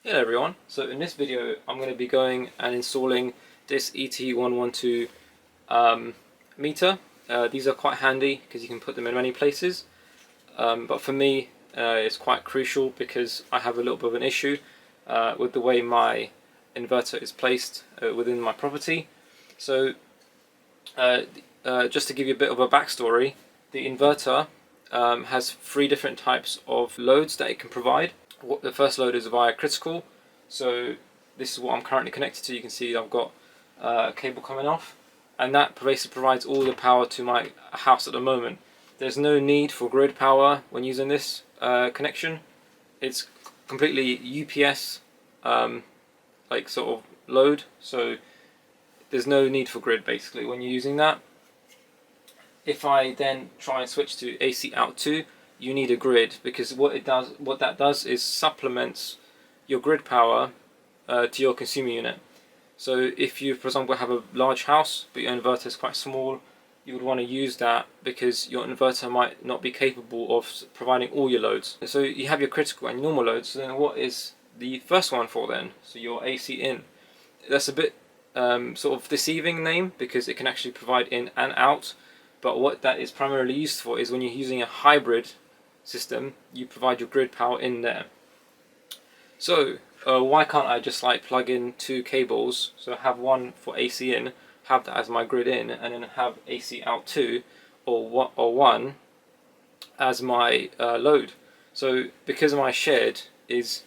Hello everyone, so in this video I'm going to be going and installing this ET112 meter. These are quite handy because you can put them in many places, but for me it's quite crucial because I have a little bit of an issue with the way my inverter is placed within my property. So just to give you a bit of a backstory, the inverter has three different types of loads that it can provide. The first load is via critical, so this is what I'm currently connected to. You can see I've got a cable coming off, and that basically provides all the power to my house at the moment. There's no need for grid power when using this connection. It's completely UPS like sort of load, so there's no need for grid basically when you're using that. If I then try and switch to AC out 2, you need a grid, because what that does is supplements your grid power to your consumer unit. So if you, for example, have a large house but your inverter is quite small, you would want to use that because your inverter might not be capable of providing all your loads. So you have your critical and normal loads. So then what is the first one for then? So your AC in. That's a bit sort of deceiving name because it can actually provide in and out. But what that is primarily used for is when you're using a hybrid system, you provide your grid power in there. So why can't I just like plug in two cables, so have one for AC in, have that as my grid in, and then have AC out 2 or one as my load. So because my shed is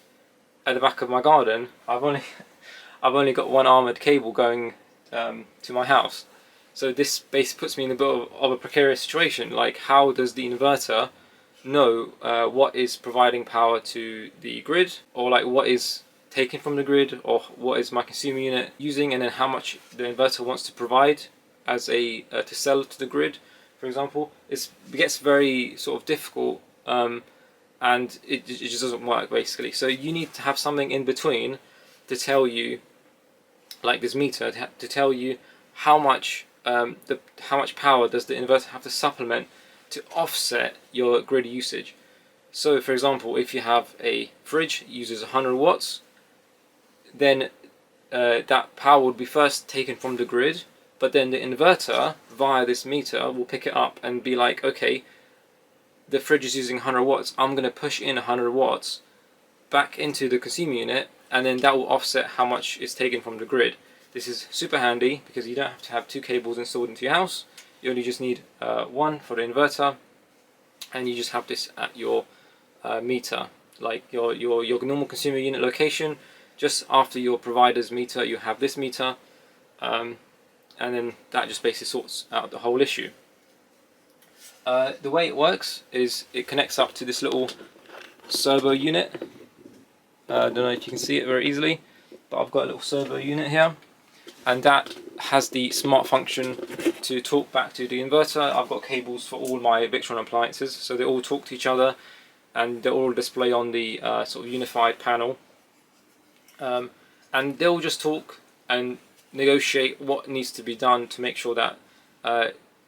at the back of my garden, I've only got one armoured cable going to my house. So this basically puts me in a bit of a precarious situation. Like, how does the inverter know what is providing power to the grid, or like what is taken from the grid, or what is my consumer unit using, and then how much the inverter wants to provide as a to sell to the grid, for example. It gets very sort of difficult, and it just doesn't work basically. So you need to have something in between to tell you, like this meter, to tell you how much how much power does the inverter have to supplement to offset your grid usage. So for example, if you have a fridge that uses 100 watts, then that power would be first taken from the grid, but then the inverter via this meter will pick it up and be like, okay, the fridge is using 100 watts, I'm going to push in 100 watts back into the consumer unit, and then that will offset how much is taken from the grid. This is super handy because you don't have to have two cables installed into your house. You only just need one for the inverter, and you just have this at your meter, like your normal consumer unit location. Just after your provider's meter, you have this meter, and then that just basically sorts out the whole issue. The way it works is it connects up to this little servo unit. I don't know if you can see it very easily, but I've got a little servo unit here, and that has the smart function to talk back to the inverter. I've got cables for all my Victron appliances, so they all talk to each other, and they all display on the sort of unified panel. And they'll just talk and negotiate what needs to be done to make sure that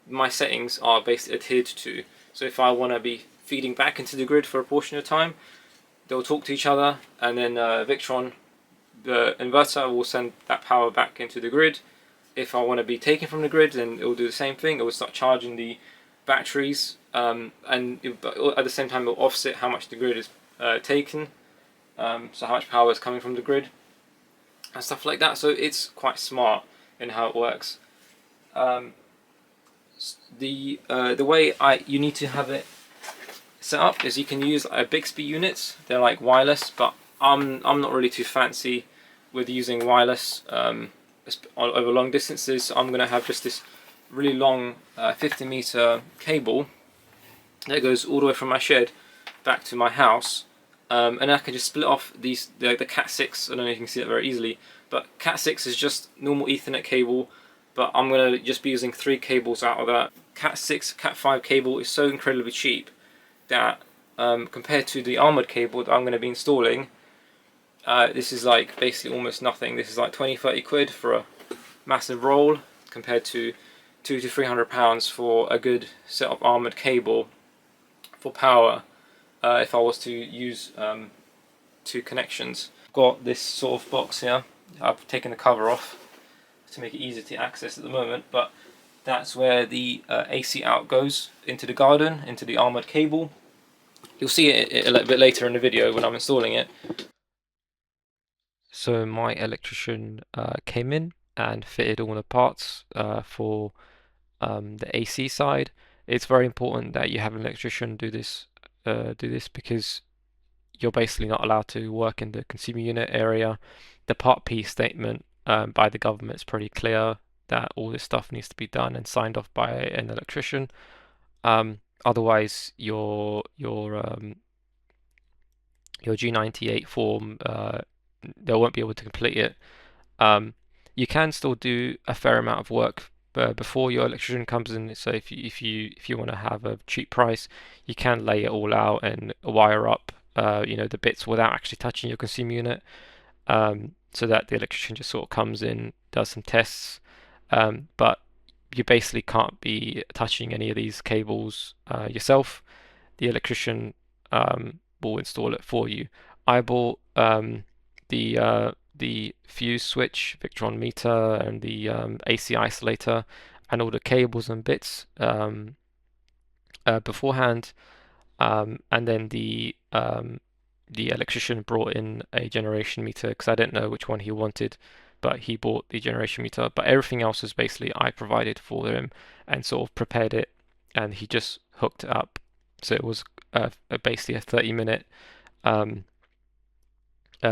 my settings are basically adhered to. So if I want to be feeding back into the grid for a portion of time, they'll talk to each other, and then Victron, the inverter, will send that power back into the grid. If I want to be taken from the grid, then it will do the same thing. It will start charging the batteries, and at the same time it will offset how much the grid is taken, so how much power is coming from the grid and stuff like that. So it's quite smart in how it works. The way you need to have it set up is you can use Bixby units. They're like wireless, but I'm not really too fancy with using wireless over long distances. So I'm going to have just this really long 50-meter cable that goes all the way from my shed back to my house, and I can just split off the Cat6. I don't know if you can see that very easily, but Cat6 is just normal Ethernet cable, but I'm going to just be using 3 cables out of that. Cat6, Cat5 cable is so incredibly cheap that compared to the armoured cable that I'm going to be installing, this is like basically almost nothing. This is like 20-30 quid for a massive roll, compared to £200 to £300 for a good set of armoured cable for power if I was to use 2 connections. Got this sort of box here. I've taken the cover off to make it easier to access at the moment, but that's where the AC out goes into the garden, into the armoured cable. You'll see it a little bit later in the video when I'm installing it. So my electrician came in and fitted all the parts for the AC side. It's very important that you have an electrician do this because you're basically not allowed to work in the consumer unit area. The Part P statement by the government is pretty clear that all this stuff needs to be done and signed off by an electrician. Otherwise, your G98 form they won't be able to complete it. Um, you can still do a fair amount of work before your electrician comes in. So if you want to have a cheap price, you can lay it all out and wire up the bits without actually touching your consumer unit, so that the electrician just sort of comes in, does some tests, but you basically can't be touching any of these cables yourself. The electrician will install it for you. I bought the fuse switch, Victron meter, and the AC isolator, and all the cables and bits beforehand, and then the electrician brought in a generation meter because I didn't know which one he wanted, but he bought the generation meter. But everything else was basically I provided for him and sort of prepared it, and he just hooked it up. So it was basically a 30-minute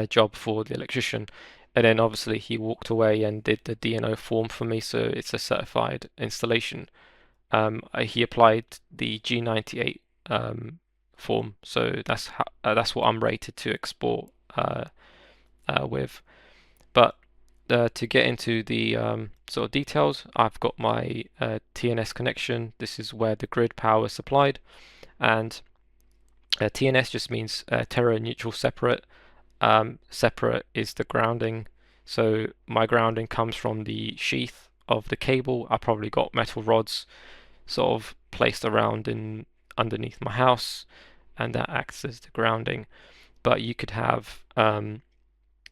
job for the electrician. And then obviously he walked away and did the DNO form for me, so it's a certified installation. He applied the G98 form, so that's what I'm rated to export with. But to get into the sort of details, I've got my TNS connection. This is where the grid power is supplied, and TNS just means Terra Neutral Separate. Separate is the grounding. So my grounding comes from the sheath of the cable. I probably got metal rods sort of placed around in underneath my house, and that acts as the grounding. But you could have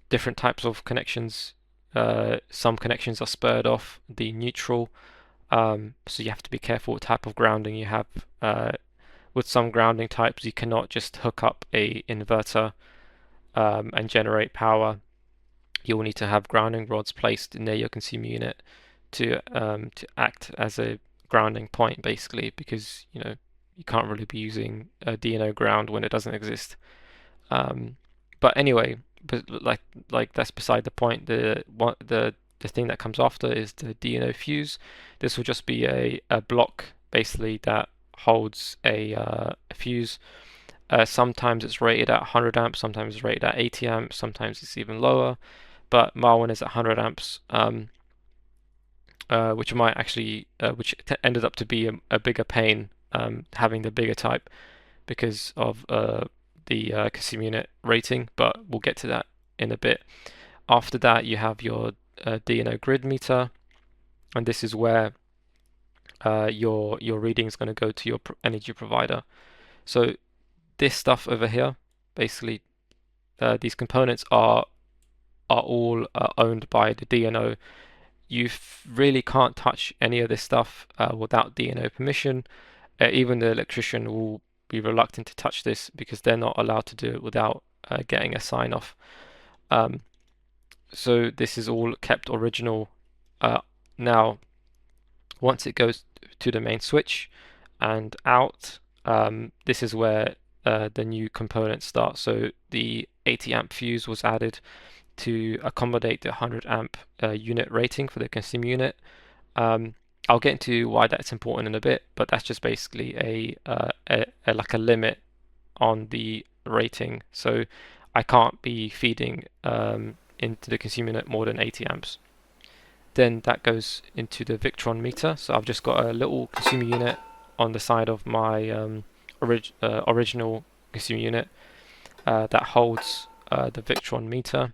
different types of connections. Some connections are spurred off the neutral, so you have to be careful what type of grounding you have. With some grounding types, you cannot just hook up a inverter and generate power. You'll need to have grounding rods placed near your consumer unit to act as a grounding point, basically, because you can't really be using a DNO ground when it doesn't exist. But anyway, but like that's beside the point. The thing that comes after is the DNO fuse. This will just be a block basically that holds a fuse. Sometimes it's rated at 100 amps, sometimes it's rated at 80 amps, sometimes it's even lower. But my one is at 100 amps, which ended up to be a bigger pain having the bigger type because of the consumer unit rating. But we'll get to that in a bit. After that, you have your DNO grid meter, and this is where your reading is going to go to your energy provider. So this stuff over here, basically, these components are all owned by the DNO. You really can't touch any of this stuff without DNO permission. Even the electrician will be reluctant to touch this because they're not allowed to do it without getting a sign off. So this is all kept original. Now, once it goes to the main switch and out, this is where the new components start. So the 80 amp fuse was added to accommodate the 100 amp unit rating for the consumer unit. I'll get into why that's important in a bit, but that's just basically like a limit on the rating. So I can't be feeding into the consumer unit more than 80 amps. Then that goes into the Victron meter. So I've just got a little consumer unit on the side of my original consumer unit that holds the Victron meter,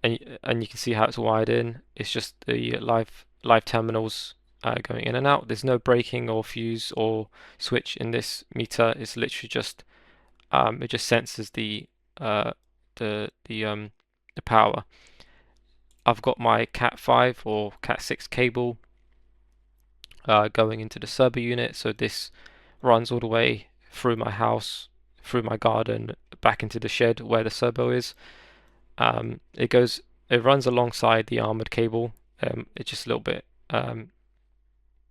and you can see how it's wired in. It's just the live terminals going in and out. There's no breaking or fuse or switch in this meter. It's literally just it just senses the the power. I've got my Cat 5 or Cat 6 cable going into the servo unit, so this runs all the way through my house, through my garden, back into the shed where the servo is. It goes, it runs alongside the armored cable. It's just a little bit,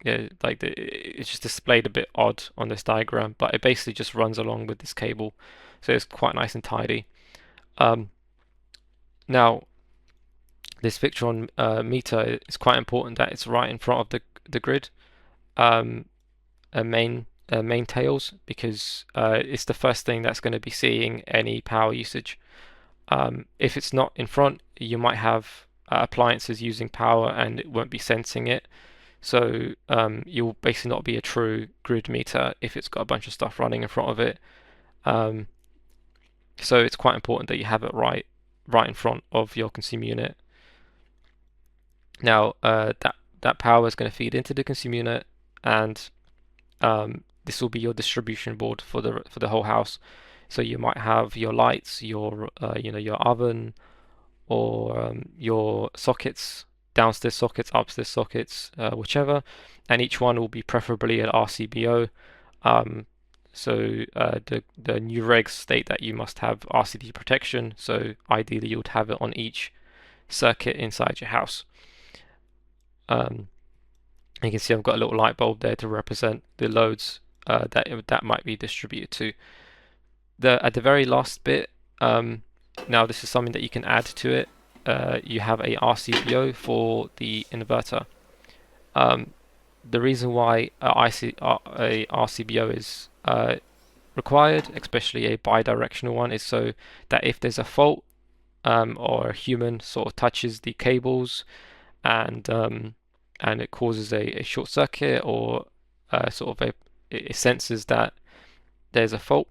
yeah, like it's just displayed a bit odd on this diagram, but it basically just runs along with this cable, so it's quite nice and tidy. Now, this Victron meter is quite important that it's right in front of the grid. Main tails, because it's the first thing that's going to be seeing any power usage. If it's not in front, you might have appliances using power and it won't be sensing it. So you'll basically not be a true grid meter if it's got a bunch of stuff running in front of it. So it's quite important that you have it right in front of your consumer unit. Now that power is going to feed into the consumer unit, and this will be your distribution board for the whole house. So you might have your lights, your your oven, or your sockets, downstairs sockets, upstairs sockets, whichever, and each one will be preferably an RCBO. So the new regs state that you must have RCD protection. So ideally you would have it on each circuit inside your house. You can see I've got a little light bulb there to represent the loads that might be distributed to. At the very last bit, now this is something that you can add to it. You have a RCBO for the inverter. The reason why a RCBO is required, especially a bi-directional one, is so that if there's a fault or a human sort of touches the cables and it causes a short circuit, or sort of it senses that there's a fault,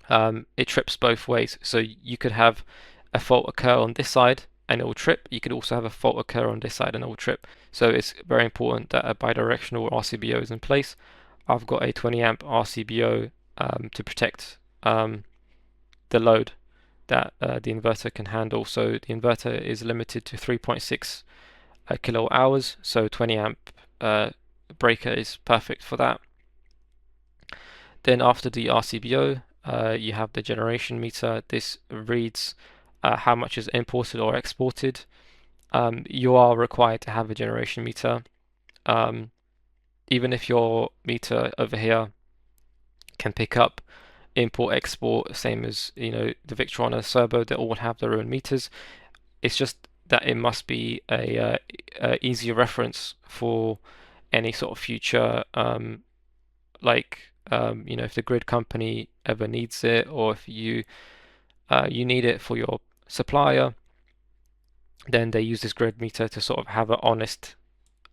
it trips both ways. So you could have a fault occur on this side and it will trip. You could also have a fault occur on this side and it will trip. So it's very important that a bidirectional RCBO is in place. I've got a 20 amp RCBO to protect the load that the inverter can handle. So the inverter is limited to 3.6 kilowatt hours, so 20 amp breaker is perfect for that. Then after the RCBO, you have the generation meter. This reads how much is imported or exported. You are required to have a generation meter. Even if your meter over here can pick up import export, same as the Victron and Servo, they all have their own meters. It's just that it must be a easier reference for any sort of future, if the grid company ever needs it, or if you need it for your supplier, then they use this grid meter to sort of have an honest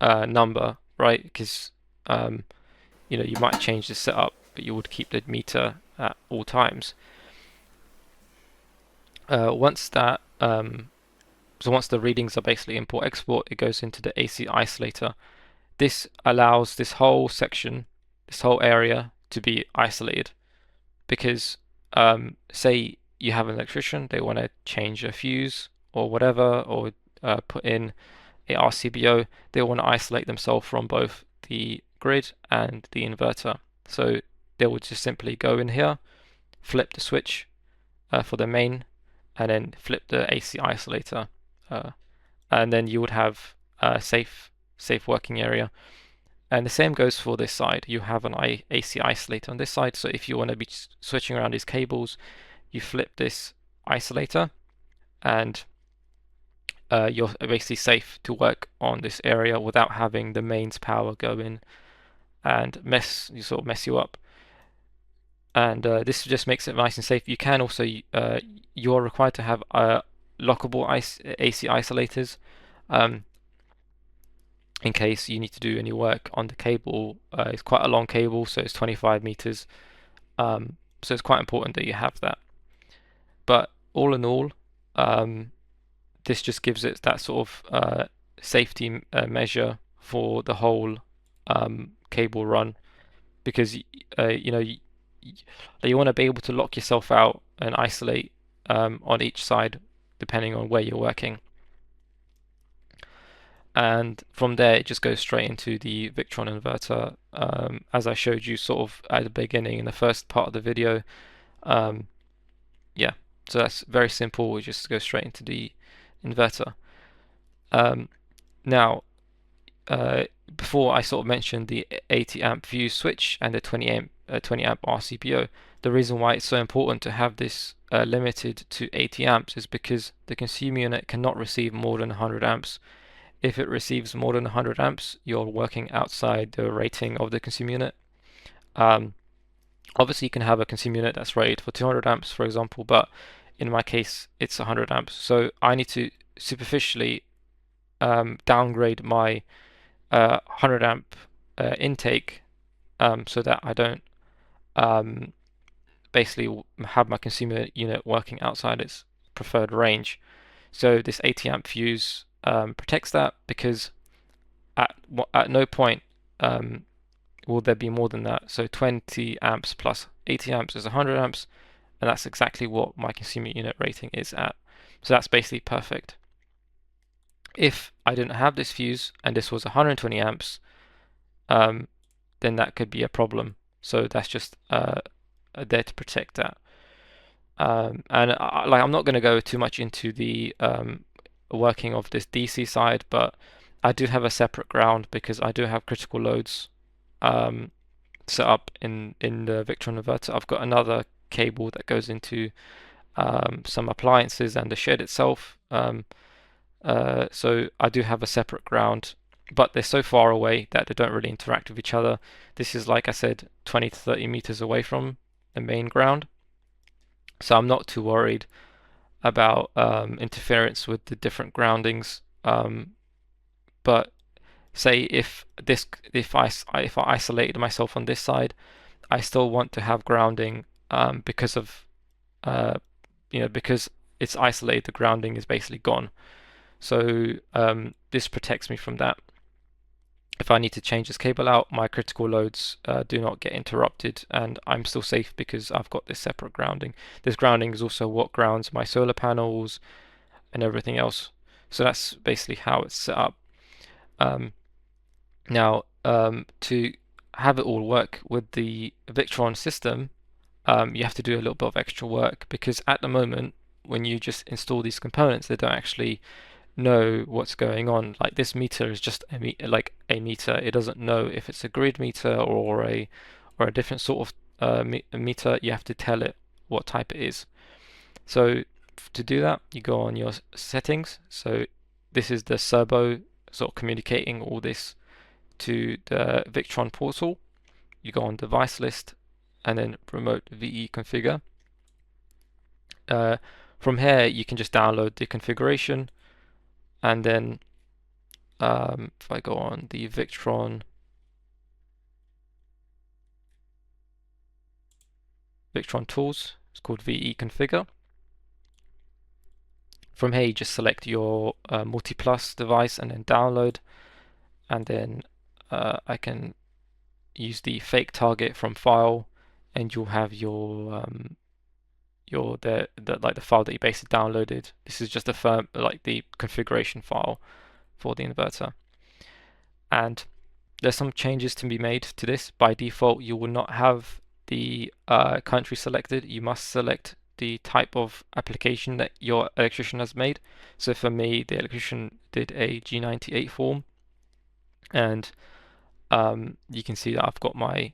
number, right? Because you might change the setup, but you would keep the meter at all times. Once the readings are basically import export, it goes into the AC isolator. This allows this whole section, this whole area, to be isolated, because say you have an electrician, they want to change a fuse or whatever, or put in a RCBO, they want to isolate themselves from both the grid and the inverter. So they would just simply go in here, flip the switch for the main, and then flip the AC isolator, and then you would have a safe working area. And the same goes for this side. You have an AC isolator on this side, so if you want to be switching around these cables, you flip this isolator, and you're basically safe to work on this area without having the mains power go in and mess you up. And this just makes it nice and safe. You can also you are required to have lockable AC isolators in case you need to do any work on the cable. It's quite a long cable, so it's 25 meters. So it's quite important that you have that. But all in all, this just gives it that sort of safety measure for the whole cable run, because you want to be able to lock yourself out and isolate on each side depending on where you're working. And from there it just goes straight into the Victron inverter, as I showed you sort of at the beginning in the first part of the video. Yeah, so that's very simple. We just go straight into the inverter. Now, before I sort of mentioned the 80 amp fuse switch and the 20 amp RCPO. The reason why it's so important to have this limited to 80 amps is because the consumer unit cannot receive more than 100 amps. If it receives more than 100 amps, you're working outside the rating of the consumer unit. Obviously, you can have a consumer unit that's rated for 200 amps, for example, but in my case, it's 100 amps. So I need to superficially downgrade my 100 amp intake so that I don't basically have my consumer unit working outside its preferred range. So this 80 amp fuse protects that, because at no point will there be more than that. So 20 amps plus 80 amps is 100 amps, and that's exactly what my consumer unit rating is at. So that's basically perfect. If I didn't have this fuse and this was 120 amps, then that could be a problem. So that's just there to protect that. Like, I'm not going to go too much into the working of this DC side, but I do have a separate ground because I do have critical loads set up in the Victron inverter. I've got another cable that goes into some appliances and the shed itself. So I do have a separate ground, but they're so far away that they don't really interact with each other. This is, like I said, 20 to 30 meters away from the main ground. So I'm not too worried about interference with the different groundings. But say if I isolated myself on this side, I still want to have grounding because of because it's isolated, the grounding is basically gone. So this protects me from that. If I need to change this cable out, my critical loads do not get interrupted, and I'm still safe because I've got this separate grounding. This grounding is also what grounds my solar panels and everything else. So that's basically how it's set up. Now, to have it all work with the Victron system, you have to do a little bit of extra work, because at the moment, when you just install these components, they don't actually know what's going on. Like, this meter is just like a meter. It doesn't know if it's a grid meter or a different sort of meter. You have to tell it what type it is. So to do that, you go on your settings. So this is the servo sort of communicating all this to the Victron portal. You go on device list and then remote VE configure. From here, you can just download the configuration. And then if I go on the Victron tools, it's called VE configure. From here, you just select your multi-plus device and then download. And then I can use the fake target from file, and you'll have your like the file that you basically downloaded. This is just the configuration file for the inverter. And there's some changes to be made to this. By default, you will not have the country selected. You must select the type of application that your electrician has made. So for me, the electrician did a G98 form, and you can see that I've got my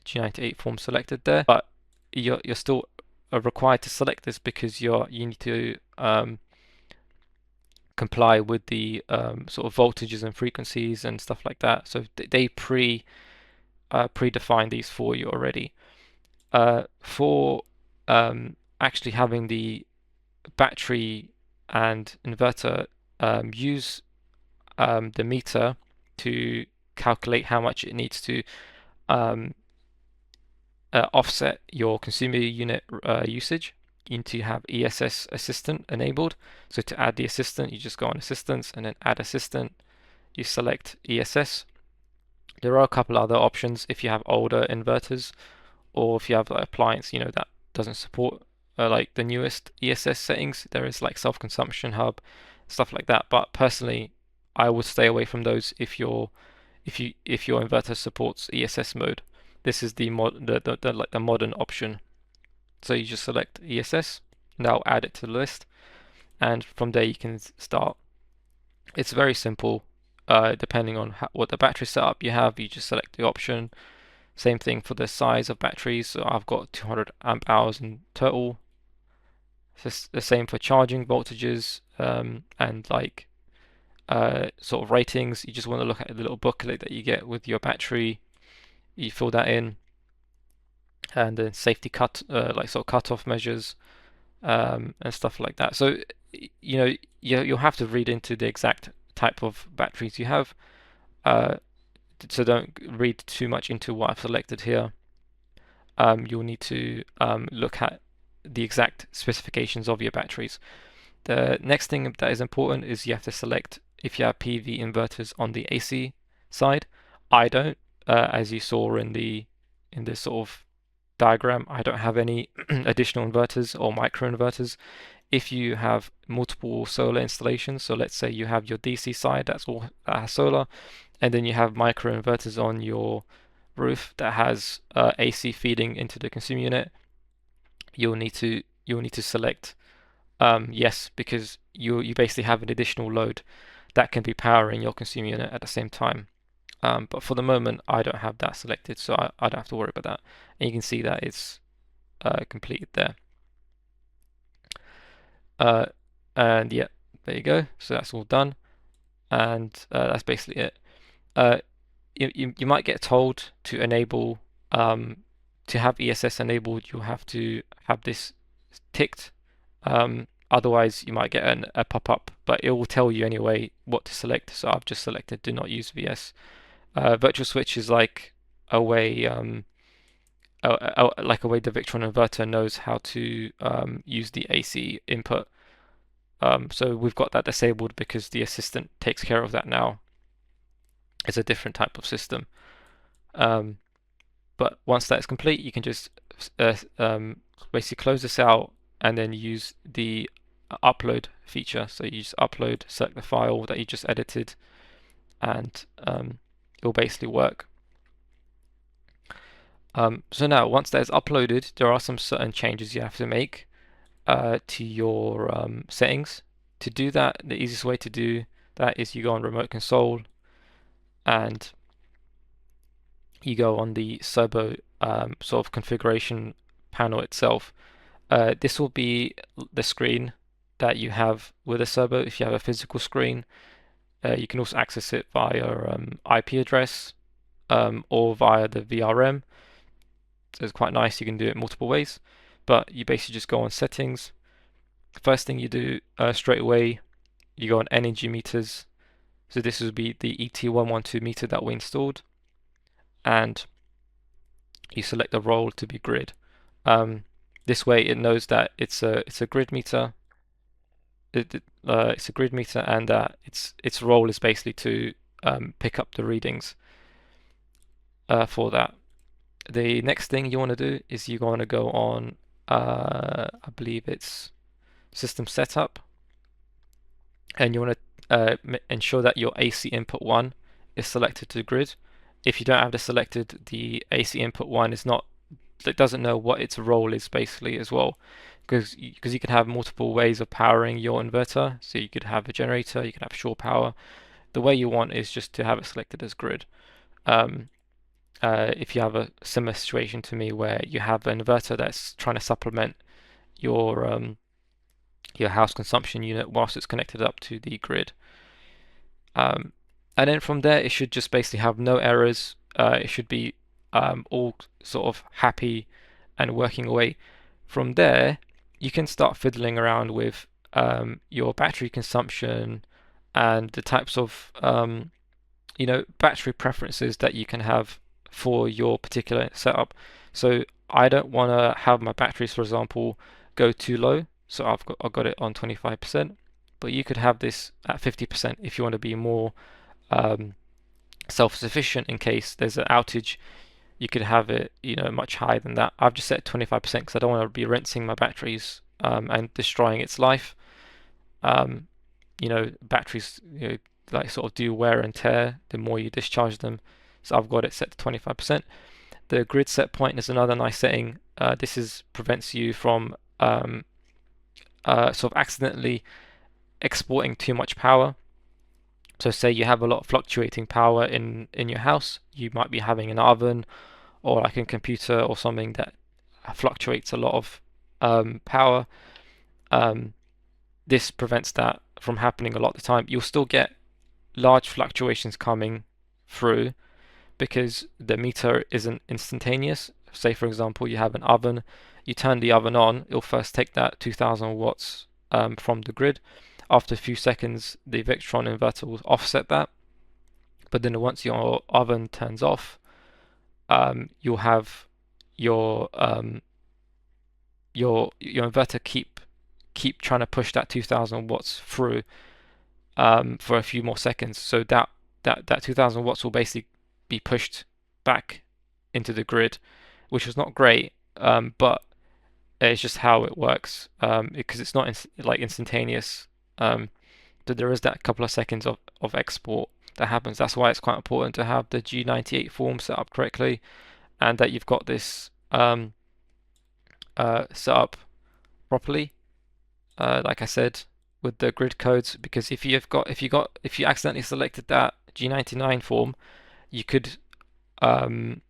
G98 form selected there. But you're still required to select this because you need to comply with the sort of voltages and frequencies and stuff like that. So they predefine these for you already. For actually having the battery and inverter, use the meter to calculate how much it needs to offset your consumer unit usage. You need to have ESS assistant enabled. So to add the assistant, you just go on assistance and then add assistant. You select ESS. There are a couple other options if you have older inverters, or if you have an appliance that doesn't support like the newest ESS settings. There is like self-consumption hub, stuff like that. But personally, I would stay away from those if your inverter supports ESS mode. This is the like the modern option. So you just select ESS, now add it to the list, and from there you can start. It's very simple. Depending on what the battery setup you have, you just select the option. Same thing for the size of batteries. So I've got 200 amp hours in total. It's the same for charging voltages and like sort of ratings. You just want to look at the little booklet that you get with your battery. You fill that in, and then safety like sort of cutoff measures and stuff like that. So you'll have to read into the exact type of batteries you have. So don't read too much into what I've selected here. You'll need to look at the exact specifications of your batteries. The next thing that is important is you have to select if you have PV inverters on the AC side. I don't, as you saw in this sort of diagram, I don't have any additional inverters or micro inverters. If you have multiple solar installations, so let's say you have your DC side that has solar, and then you have micro inverters on your roof that has AC feeding into the consumer unit, you'll need to select yes, because you basically have an additional load that can be powering your consumer unit at the same time. But for the moment, I don't have that selected, so I don't have to worry about that. And you can see that it's completed there. And yeah, there you go. So that's all done, and that's basically it. You might get told to enable to have ESS enabled. You'll have to have this ticked. Otherwise, you might get a pop-up, but it will tell you anyway what to select. So I've just selected do not use VS. Virtual switch is like a way like a way the Victron inverter knows how to use the AC input. So we've got that disabled because the assistant takes care of that now. It's a different type of system. But once that's complete, you can just basically close this out and then use the upload feature. So you just upload, select the file that you just edited, and it'll basically work. So now, once that is uploaded, there are some certain changes you have to make to your settings. To do that, the easiest way to do that is you go on Remote Console and you go on the Servo sort of configuration panel itself. This will be the screen that you have with a Servo if you have a physical screen. You can also access it via IP address or via the VRM. So it's quite nice, you can do it multiple ways. But you basically just go on settings. First thing you do straight away, you go on energy meters. So this would be the ET112 meter that we installed. And you select the role to be grid. This way it knows that it's a grid meter. It's a grid meter, and its role is basically to pick up the readings for that. The next thing you want to do is you want to go on, I believe it's system setup, and you want to ensure that your AC input 1 is selected to grid. If you don't have this selected, the AC input 1 is not, it doesn't know what its role is basically as well, because you can have multiple ways of powering your inverter. So you could have a generator, you could have shore power. The way you want is just to have it selected as grid. If you have a similar situation to me where you have an inverter that's trying to supplement your house consumption unit whilst it's connected up to the grid. And then from there, it should just basically have no errors. It should be all sort of happy and working away. From there, you can start fiddling around with your battery consumption and the types of battery preferences that you can have for your particular setup. So I don't want to have my batteries, for example, go too low. So I've got it on 25%, but you could have this at 50% if you want to be more self-sufficient in case there's an outage. you could have it, much higher than that. I've just set 25% because I don't want to be rinsing my batteries and destroying its life. Um, Batteries, like sort of do wear and tear the more you discharge them. So I've got it set to 25%. The grid set point is another nice setting. This is prevents you from sort of accidentally exporting too much power. So say you have a lot of fluctuating power in your house, you might be having an oven or like a computer or something that fluctuates a lot of power. Um, this prevents that from happening a lot of the time. You'll still get large fluctuations coming through because the meter isn't instantaneous. Say, for example, you have an oven, you turn the oven on, it'll first take that 2000 watts from the grid. After a few seconds, the Victron inverter will offset that. But then once your oven turns off, you'll have your your inverter keep trying to push that 2000 watts through for a few more seconds. So that 2000 watts will basically be pushed back into the grid, which is not great, but it's just how it works because it's not like instantaneous. So there is that couple of seconds of export that happens. That's why it's quite important to have the G98 form set up correctly and that you've got this set up properly. Like I said, with the grid codes, because if you accidentally selected that G99 form, you could um,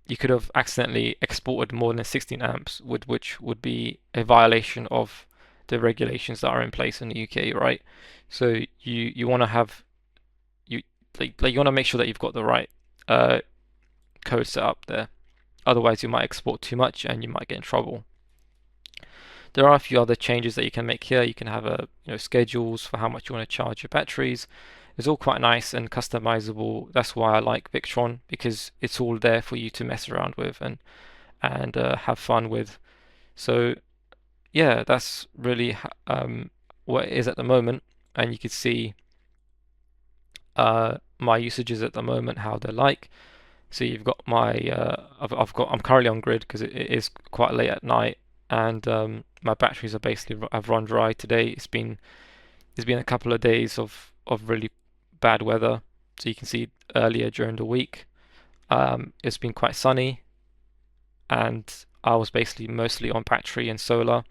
you could have accidentally exported more than 16 amps, which would be a violation of the regulations that are in place in the UK, right? So you want to have you like you want to make sure that you've got the right uh, code set up there. Otherwise, you might export too much and you might get in trouble. There are a few other changes that you can make here. You can have schedules for how much you want to charge your batteries. It's all quite nice and customizable. That's why I like Victron because it's all there for you to mess around with and have fun with. So yeah, that's really what it is at the moment, and you can see my usages at the moment, how they're like. So you've got I'm currently on grid because it is quite late at night, and my batteries are basically have run dry today. It's been a couple of days of really bad weather, so you can see earlier during the week, it's been quite sunny, and I was basically mostly on battery and solar,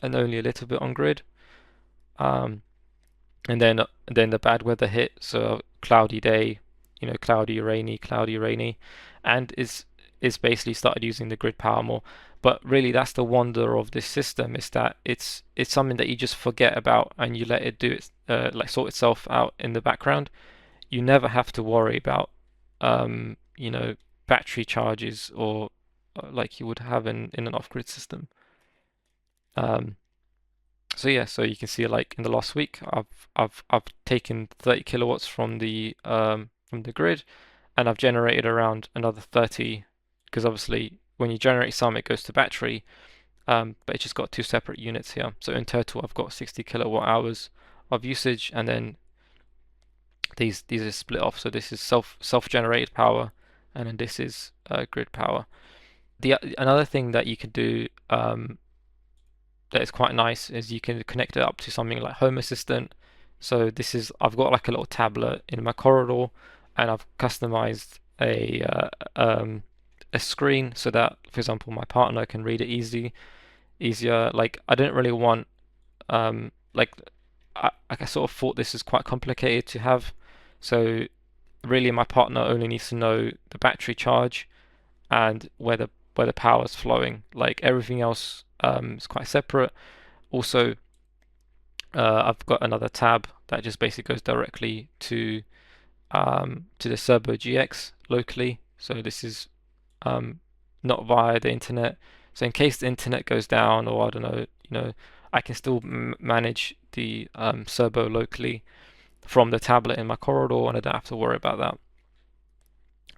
and only a little bit on grid. Um, and then the bad weather hit, so cloudy day, cloudy, rainy, and is basically started using the grid power more. But really, that's the wonder of this system is that it's something that you just forget about and you let it do it, like sort itself out in the background. You never have to worry about, um, you know, battery charges or like you would have in an off-grid system. Um, so yeah, so you can see like in the last week, I've taken 30 kilowatts from the grid, and I've generated around another 30, because obviously when you generate some, it goes to battery, but it's just got two separate units here. So in total, I've got 60 kilowatt hours of usage, and then these are split off. So this is self-generated power, and then this is grid power. The another thing that you could do that is quite nice is you can connect it up to something like Home Assistant. So this is I've got like a little tablet in my corridor, and I've customized a screen so that, for example, my partner can read it easier. Like I didn't really want like I sort of thought this is quite complicated to have. So really, my partner only needs to know the battery charge and where the power is flowing. Like everything else is quite separate. Also, I've got another tab that just basically goes directly to the Serbo GX locally. So this is um, not via the internet. So in case the internet goes down, or I don't know, I can still manage the Serbo locally from the tablet in my corridor, and I don't have to worry about that.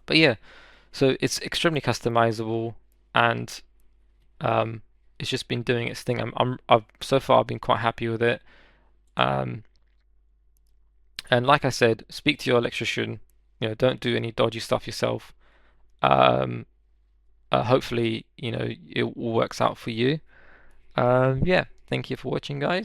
But yeah, so it's extremely customizable, and um, it's just been doing its thing. I've so far I've been quite happy with it. Um, and like I said, speak to your electrician. Don't do any dodgy stuff yourself. Um, hopefully, you know, it all works out for you. Yeah, thank you for watching, guys.